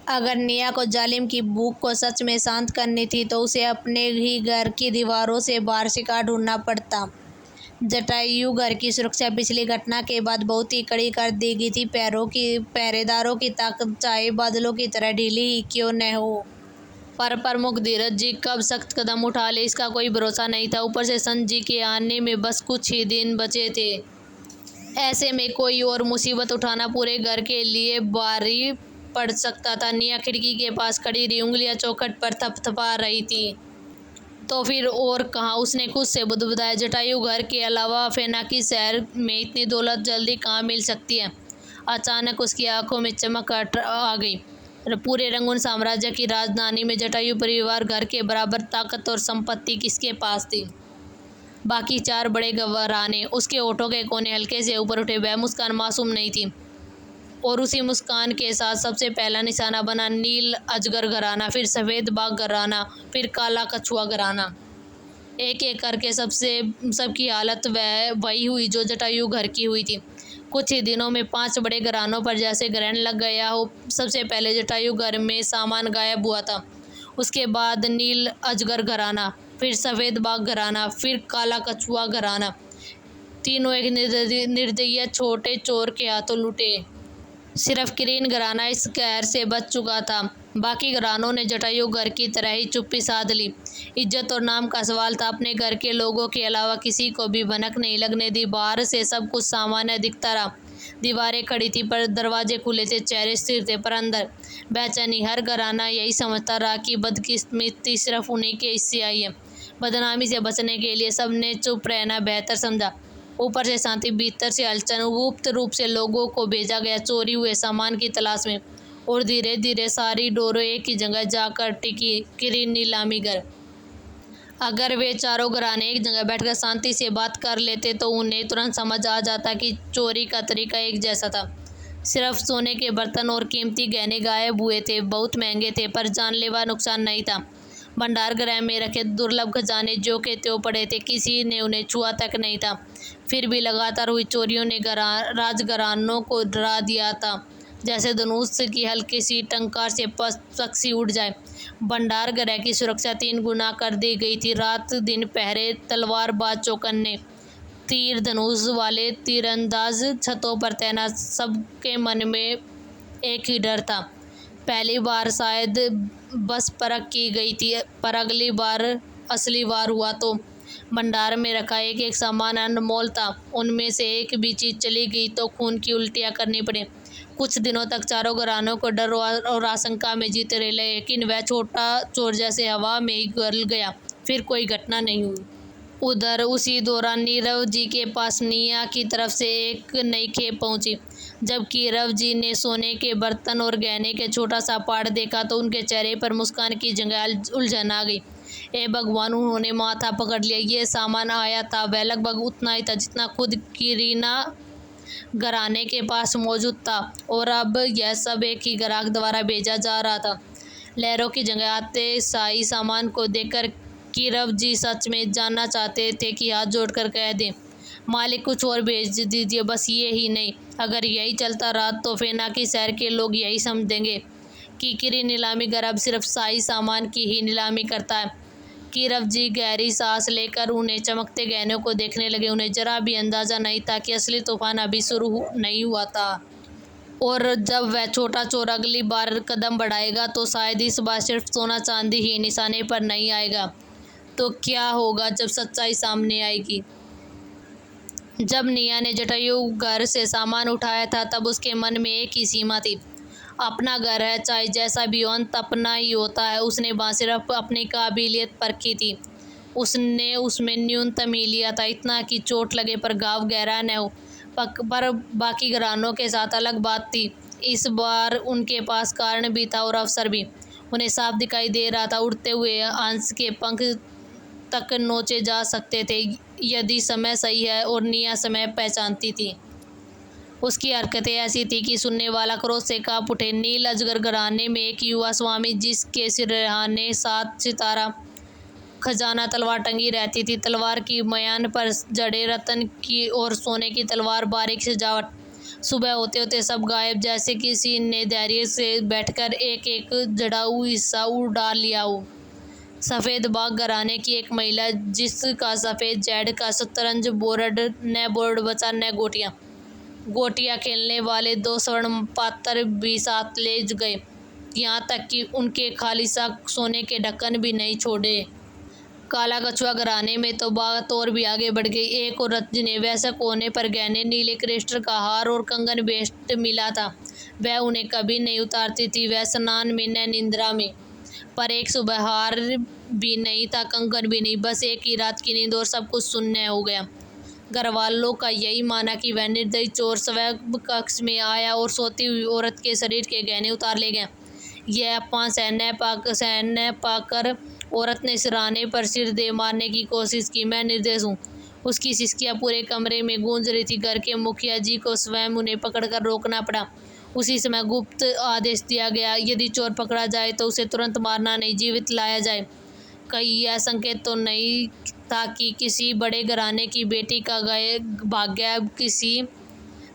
अगर निया को जालिम की भूख को सच में शांत करनी थी तो उसे अपने ही घर की दीवारों से बाहर शिकार ढूंढना पड़ता। जटायु घर की सुरक्षा पिछली घटना के बाद बहुत ही कड़ी कर दी गई थी। पहरेदारों की ताकत चाहे बादलों की तरह ढीली ही क्यों न हो, पर प्रमुख धीरज जी कब सख्त कदम उठा ले इसका कोई भरोसा नहीं था। ऊपर से संत जी के आने में बस कुछ ही दिन बचे थे। ऐसे में कोई और मुसीबत उठाना पूरे घर के लिए भारी पड़ सकता था। निया खिड़की के पास खड़ी रही, उंगलियां चौखट पर थपथपा रही थी। तो फिर और कहाँ, उसने खुद से बुदबुदाया। जटायु घर के अलावा फेनाकी शहर में इतनी दौलत जल्दी कहाँ मिल सकती है। अचानक उसकी आंखों में चमक आ गई। पूरे रंगून साम्राज्य की राजधानी में जटायु परिवार घर के बराबर ताकत और संपत्ति किसके पास थी। बाकी चार बड़े घराने, उसके होठों के कोने हल्के से ऊपर उठे। वह मुस्कान मासूम नहीं थी, और उसी मुस्कान के साथ सबसे पहला निशाना बना नील अजगर घराना, फिर सफ़ेद बाघ घराना, फिर काला कछुआ घराना। एक एक करके सबकी हालत वही हुई जो जटायु घर की हुई थी। कुछ ही दिनों में 5 बड़े घरानों पर जैसे ग्रहण लग गया हो। सबसे पहले जटायु घर में सामान गायब हुआ था, उसके बाद नील अजगर घराना, फिर सफ़ेद बाघ घराना, फिर काला कछुआ घराना। तीनों एक निर्दयी छोटे चोर के हाथों लूटे। सिर्फ किरीन घराना इस कहर से बच चुका था। बाकी घरानों ने जटायु घर की तरह ही चुप्पी साध ली। इज्जत और नाम का सवाल था, अपने घर के लोगों के अलावा किसी को भी भनक नहीं लगने दी। बाहर से सब कुछ सामान्य दिखता रहा। दीवारें खड़ी थी पर दरवाजे खुले थे, चेहरे स्थिर थे पर अंदर बेचैनी। हर घराना यही समझता रहा कि बदकिस्मती सिर्फ उन्हीं के हिस्से आई है। बदनामी से बचने के लिए सबने चुप रहना बेहतर समझा। ऊपर से शांति, भीतर से हलचल। गुप्त रूप से लोगों को भेजा गया चोरी हुए सामान की तलाश में, और धीरे धीरे सारी डोरें एक ही जगह जाकर टिकी, किरीन नीलामी घर। अगर वे चारों घराने एक जगह बैठकर शांति से बात कर लेते तो उन्हें तुरंत समझ आ जाता कि चोरी का तरीका एक जैसा था। सिर्फ सोने के बर्तन और कीमती गहने गायब हुए थे, बहुत महंगे थे, पर जानलेवा नुकसान नहीं था। भंडार गृह में रखे दुर्लभ खजाने जो के त्यों पड़े थे, किसी ने उन्हें छुआ तक नहीं था। फिर भी लगातार हुई चोरियों ने राजघरानों को डरा दिया था, जैसे धनुष की हल्की सी टंकार से पक्षी उड़ जाए। भंडार गृह की सुरक्षा 3 गुना कर दी गई थी। रात दिन पहरे, तलवारबाज चौकन्ने, तीर धनुष वाले तीरंदाज छतों पर तैनात। सबके मन में एक ही डर था, पहली बार शायद बस परख की गई थी, पर अगली बार असली वार हुआ तो। भंडार में रखा एक एक सामान अनमोल था, उनमें से एक भी चीज चली गई तो खून की उल्टियां करनी पड़े। कुछ दिनों तक चारों घरानों को डर और आशंका में जीते रहे, लेकिन वह छोटा चोर जैसे हवा में ही गल गया। फिर कोई घटना नहीं हुई। उधर उसी दौरान नीरव जी के पास निया की तरफ से एक नई खेप पहुंची। जब नीरव जी ने सोने के बर्तन और गहने के छोटा सा पार्ट देखा तो उनके चेहरे पर मुस्कान की जगह उलझन आ गई। ए भगवान, उन्होंने माथा पकड़ लिया। ये सामान आया था वह लगभग उतना ही था जितना खुद किरीना घराने के पास मौजूद था, और अब यह सब एक ही ग्राहक द्वारा भेजा जा रहा था। लहरों की जगह आते शाही सामान को देखकर नीरव जी सच में जानना चाहते थे कि हाथ जोड़कर कह दें, मालिक कुछ और भेज दीजिए, बस ये ही नहीं। अगर यही चलता रहा तो फेनाकी शहर के लोग यही समझेंगे कि किरीन नीलामी घर अब सिर्फ शाही सामान की ही नीलामी करता है। नीरव जी गहरी सांस लेकर उन्हें चमकते गहनों को देखने लगे। उन्हें जरा भी अंदाजा नहीं था कि असली तूफान अभी शुरू नहीं हुआ था, और जब वह छोटा चोर अगली बार कदम बढ़ाएगा तो शायद इस बार सिर्फ सोना चांदी ही निशाने पर नहीं आएगा। तो क्या होगा जब सच्चाई सामने आएगी। जब निया ने जटायु घर से सामान उठाया था तब उसके मन में एक ही सीमा थी, अपना घर है, चाहे जैसा भी हो अंत अपना ही होता है। उसने वहाँ सिर्फ अपनी काबिलियत परखी थी, उसने उसमें न्यूनतम ही लिया था, इतना कि चोट लगे पर घाव गहरा न हो। पर बाकी घरानों के साथ अलग बात थी। इस बार उनके पास कारण भी था और अवसर भी। उन्हें साफ दिखाई दे रहा था, उड़ते हुए हंस के पंख तक नोचे जा सकते थे यदि समय सही है, और निया समय पहचानती थी। उसकी हरकतें ऐसी थी कि सुनने वाला क्रोध से कांप उठे। नील अजगर घराने में एक युवा स्वामी जिसके सिरहाने 7 सितारा खजाना तलवार टंगी रहती थी। तलवार की म्यान पर जड़े रतन की और सोने की तलवार, बारीक सजावट, सुबह होते होते सब गायब, जैसे किसी ने धैर्य से बैठकर एक एक जड़ाऊ हिस्सा उड़ा लिया हो। सफ़ेद बाग घराने की एक महिला, जिसका सफ़ेद जेड का शतरंज बोर्ड, न बोर्ड बचा न गोटियाँ। गोटियाँ खेलने वाले 2 स्वर्ण पात्र भी साथ ले गए, यहाँ तक कि उनके खालिसा सोने के ढक्कन भी नहीं छोड़े। काला कछुआ घराने में तो बात और भी आगे बढ़ गई। एक औरत जिन्हें वयस्क होने पर गहने, नीले क्रिस्टल का हार और कंगन भेंट मिला था, वह उन्हें कभी नहीं उतारती थी, वह स्नान में न निंद्रा में। पर एक सुबह हार भी नहीं था, कंगन भी नहीं, बस एक ही रात की नींद और सब कुछ शून्य हो गया। घर वालों का यही माना कि वह निर्दयी चोर स्वयं कक्ष में आया और सोती हुई औरत के शरीर के गहने उतार ले गया। यह अपमान सहन न पाकर औरत ने सिरहाने पर सिर दे मारने की कोशिश की। मैं निर्दोष हूँ। उसकी सिसकियाँ पूरे कमरे में गूंज रही थी। घर के मुखिया जी को स्वयं उन्हें पकड़कर रोकना पड़ा। उसी समय गुप्त आदेश दिया गया, यदि चोर पकड़ा जाए तो उसे तुरंत मारना नहीं, जीवित लाया जाए। कहीं यह संकेत तो नहीं था कि किसी बड़े घराने की बेटी का भाग्य किसी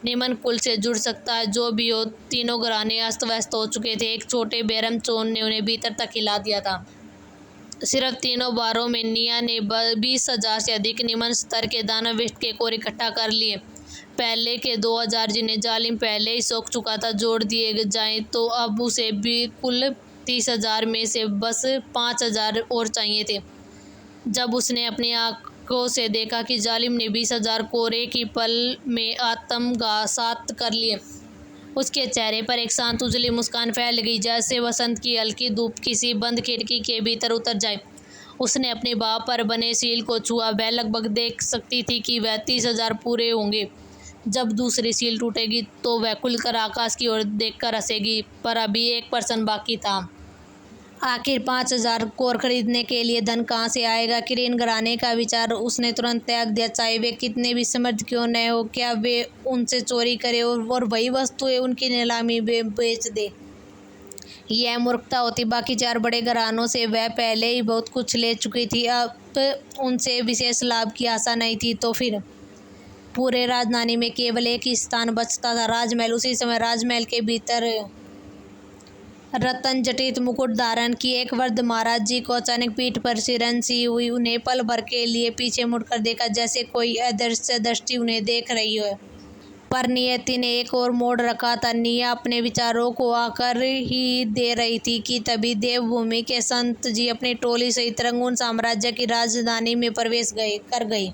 निमन कुल से जुड़ सकता है। जो भी हो, तीनों घराने अस्त व्यस्त हो चुके थे। एक छोटे बेरहम चोर ने उन्हें भीतर तक हिला दिया था। सिर्फ 3 बारों में निया ने 20,000 से अधिक निम्न स्तर के दानविष्ट के कोर इकट्ठा कर लिए। पहले के 2,000 जिन्हें जालिम पहले ही सोख चुका था जोड़ दिए जाएं तो अब उसे भी कुल 30,000 में से बस 5,000 और चाहिए थे। जब उसने अपनी आंखों से देखा कि जालिम ने 20,000 कोरे की पल में आत्मघात कर लिए, उसके चेहरे पर एक शांत उजली मुस्कान फैल गई, जैसे वसंत की हल्की धूप किसी बंद खिड़की के भीतर उतर जाए। उसने अपने बाह पर बने सील को छुआ। वह लगभग देख सकती थी कि वह 30,000 पूरे होंगे। जब दूसरी सील टूटेगी तो वह खुलकर आकाश की ओर देखकर हंसेगी। पर अभी 1% बाकी था। आखिर 5,000 कोर खरीदने के लिए धन कहाँ से आएगा? किरीन घराने का विचार उसने तुरंत त्याग दिया। चाहे वे कितने भी समर्थ क्यों न हो, क्या वे उनसे चोरी करे और वही वस्तुएं उनकी नीलामी में बेच दे? यह मूर्खता होती। बाकी 4 बड़े घरानों से वह पहले ही बहुत कुछ ले चुकी थी, अब उनसे विशेष लाभ की आशा नहीं थी। तो फिर पूरे राजधानी में केवल एक ही स्थान बचता था, राजमहल। उसी समय राजमहल के भीतर रतन जटित मुकुट धारण की एक वृद्ध महाराज जी को अचानक पीठ पर सिरन सी हुई। उन्हें पल भर के लिए पीछे मुड़कर देखा, जैसे कोई अदृश्य दृष्टि उन्हें देख रही हो। पर नियति ने एक और मोड़ रखा था। निया अपने विचारों को आकर ही दे रही थी कि तभी देवभूमि के संत जी अपनी टोली सहित रंगून साम्राज्य की राजधानी में प्रवेश कर गई।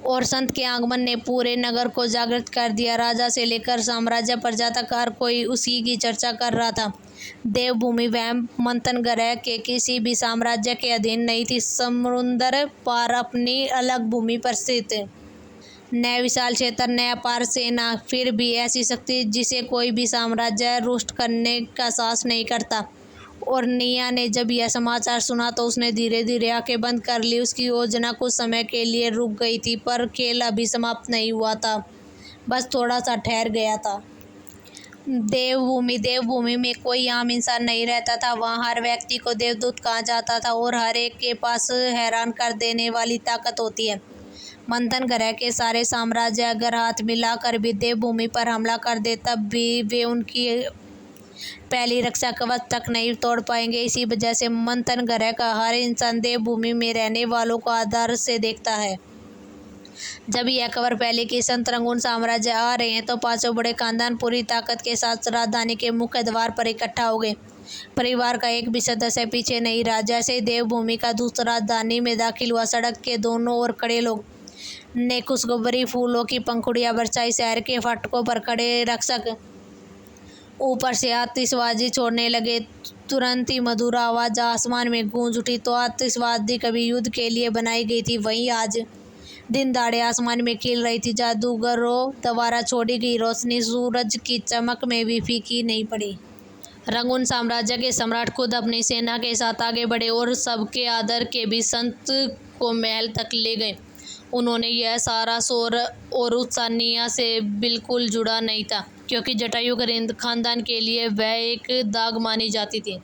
और संत के आगमन ने पूरे नगर को जागृत कर दिया। राजा से लेकर साम्राज्य प्रजा तक हर कोई उसी की चर्चा कर रहा था। देवभूमि वह मंथन ग्रह के किसी भी साम्राज्य के अधीन नहीं थी। समुद्र पार अपनी अलग भूमि पर स्थित, न विशाल क्षेत्र, न अपार सेना, फिर भी ऐसी शक्ति जिसे कोई भी साम्राज्य रुष्ट करने का साहस नहीं करता। और निया ने जब यह समाचार सुना तो उसने धीरे धीरे आंखें बंद कर ली। उसकी योजना कुछ समय के लिए रुक गई थी, पर खेल अभी समाप्त नहीं हुआ था, बस थोड़ा सा ठहर गया था। देवभूमि में कोई आम इंसान नहीं रहता था। वहाँ हर व्यक्ति को देवदूत कहा जाता था और हर एक के पास हैरान कर देने वाली ताकत होती है। मंथन ग्रह के सारे साम्राज्य अगर हाथ मिलाकर भी देवभूमि पर हमला कर दे, तब भी वे उनकी पहली रक्षा कवच तक नहीं तोड़ पाएंगे। इसी वजह से मंथन ग्रह का हर इंसान देवभूमि में रहने वालों को आदर से देखता है। जब यह खबर फैली कि संत रंगून साम्राज्य आ रहे हैं तो 5 बड़े खानदान पूरी ताकत के साथ राजधानी के मुख्य द्वार पर इकट्ठा हो गए। परिवार का एक भी सदस्य पीछे नहीं रहा। जैसे ही देवभूमि का दूत राजधानी में दाखिल हुआ, सड़क के दोनों ओर खड़े लोग ने खुशखबरी फूलों की पंखुड़ियां बरसाई। शहर के फाटकों पर खड़े रक्षक ऊपर से आतिशबाजी छोड़ने लगे। तुरंत ही मधुर आवाज आसमान में गूंज उठी। तो आतिशबाजी कभी युद्ध के लिए बनाई गई थी, वहीं आज दिन दाड़े आसमान में खिल रही थी। जादूगरों द्वारा छोड़ी गई रोशनी सूरज की चमक में भी फीकी नहीं पड़ी। रंगून साम्राज्य के सम्राट खुद अपनी सेना के साथ आगे बढ़े और सबके आदर के भी संत को महल तक ले गए। उन्होंने यह सारा शोर और उत्साह निया से बिल्कुल जुड़ा नहीं था, क्योंकि जटायु खानदान के लिए वह एक दाग मानी जाती थी।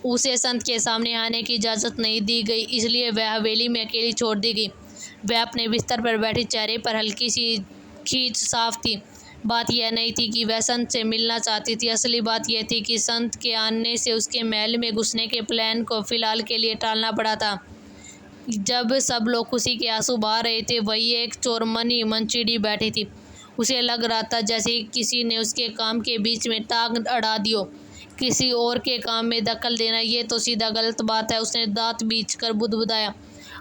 उसे संत के सामने आने की इजाज़त नहीं दी गई, इसलिए वह हवेली में अकेली छोड़ दी गई। वह अपने बिस्तर पर बैठी, चेहरे पर हल्की सी खींच साफ थी। बात यह नहीं थी कि वह संत से मिलना चाहती थी, असली बात यह थी कि संत के आने से उसके महल में घुसने के प्लान को फिलहाल के लिए टालना पड़ा था। जब सब लोग खुशी के आंसू बहा रहे थे, वही एक चोरमनी मन चिड़ी बैठी थी। उसे लग रहा था जैसे किसी ने उसके काम के बीच में टांग अड़ा दियो। किसी और के काम में दखल देना ये तो सीधा गलत बात है। उसने दांत बींचकर बुदबुदाया।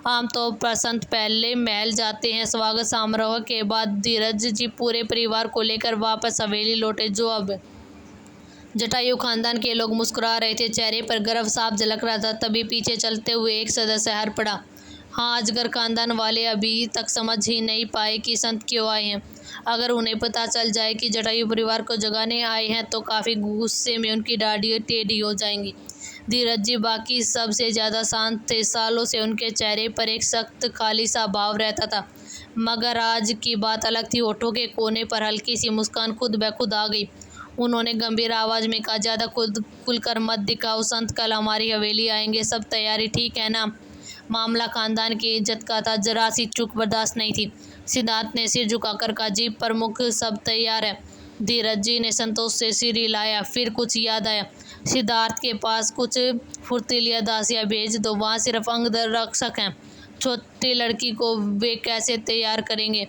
आमतौर पर संत पहले महल जाते हैं। स्वागत समारोह के बाद धीरज जी पूरे परिवार को लेकर वापस हवेली लौटे, जो अब जटायु खानदान के लोग मुस्कुरा रहे थे। चेहरे पर गर्व साफ झलक रहा था। तभी पीछे चलते हुए एक सदस्य हर पड़ा। हाँ, अजगर खानदान वाले अभी तक समझ ही नहीं पाए कि संत क्यों आए हैं। अगर उन्हें पता चल जाए कि जटायु परिवार को जगाने आए हैं तो काफ़ी गुस्से में उनकी दाढ़ी टेढ़ी हो जाएंगी। धीरज जी बाकी सबसे ज़्यादा शांत थे। सालों से उनके चेहरे पर एक सख्त खाली सा भाव रहता था, मगर आज की बात अलग थी। होठों के कोने पर हल्की सी मुस्कान खुद ब खुद आ गई। उन्होंने गंभीर आवाज़ में कहा, ज़्यादा खुलकर मत दिखाओ संत, कल हमारी हवेली आएंगे, सब तैयारी ठीक है ना? मामला खानदान की इज्जत का था। जरा सी चूक बर्दाश्त नहीं थी। सिद्धार्थ ने सिर झुकाकर कहा, जी प्रमुख, सब तैयार है। धीरज जी ने संतोष से सिर हिलाया। फिर कुछ याद आया। सिद्धार्थ के पास कुछ फुर्तीली दासियाँ भेज दो, वहाँ सिर्फ अंगरक्षक हैं। छोटी लड़की को वे कैसे तैयार करेंगे?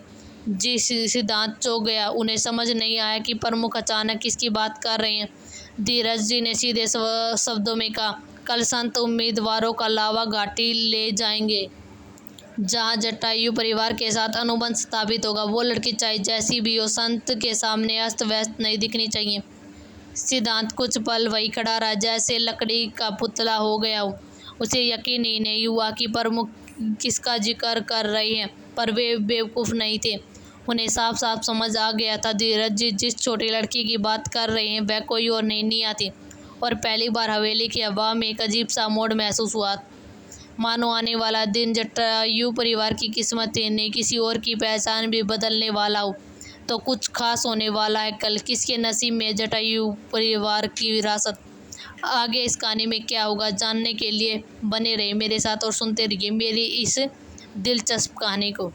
जी सिद्धार्थ चौंक गया। उन्हें समझ नहीं आया कि प्रमुख अचानक किसकी बात कर रहे हैं। धीरज जी ने सीधे शब्दों में कहा, कल संत उम्मीदवारों का लावा घाटी ले जाएंगे, जहाँ जटायु परिवार के साथ अनुबंध स्थापित होगा। वो लड़की चाहे जैसी भी हो, संत के सामने अस्त व्यस्त नहीं दिखनी चाहिए। सिद्धांत कुछ पल वही खड़ा रहा, जैसे लकड़ी का पुतला हो गया हो। उसे यकीन ही नहीं हुआ कि प्रमुख किसका जिक्र कर रहे हैं, पर वे बेवकूफ़ नहीं थे। उन्हें साफ साफ समझ आ गया था, धीरज जी जिस छोटी लड़की की बात कर रहे हैं वह कोई और नहीं आती। और पहली बार हवेली की हवा में एक अजीब सा मोड़ महसूस हुआ, मानो आने वाला दिन जटायु परिवार की किस्मत नहीं, किसी और की पहचान भी बदलने वाला हो। तो कुछ खास होने वाला है कल। किसके नसीब में जटायु परिवार की विरासत? आगे इस कहानी में क्या होगा, जानने के लिए बने रहे मेरे साथ और सुनते रहिए मेरी इस दिलचस्प कहानी को।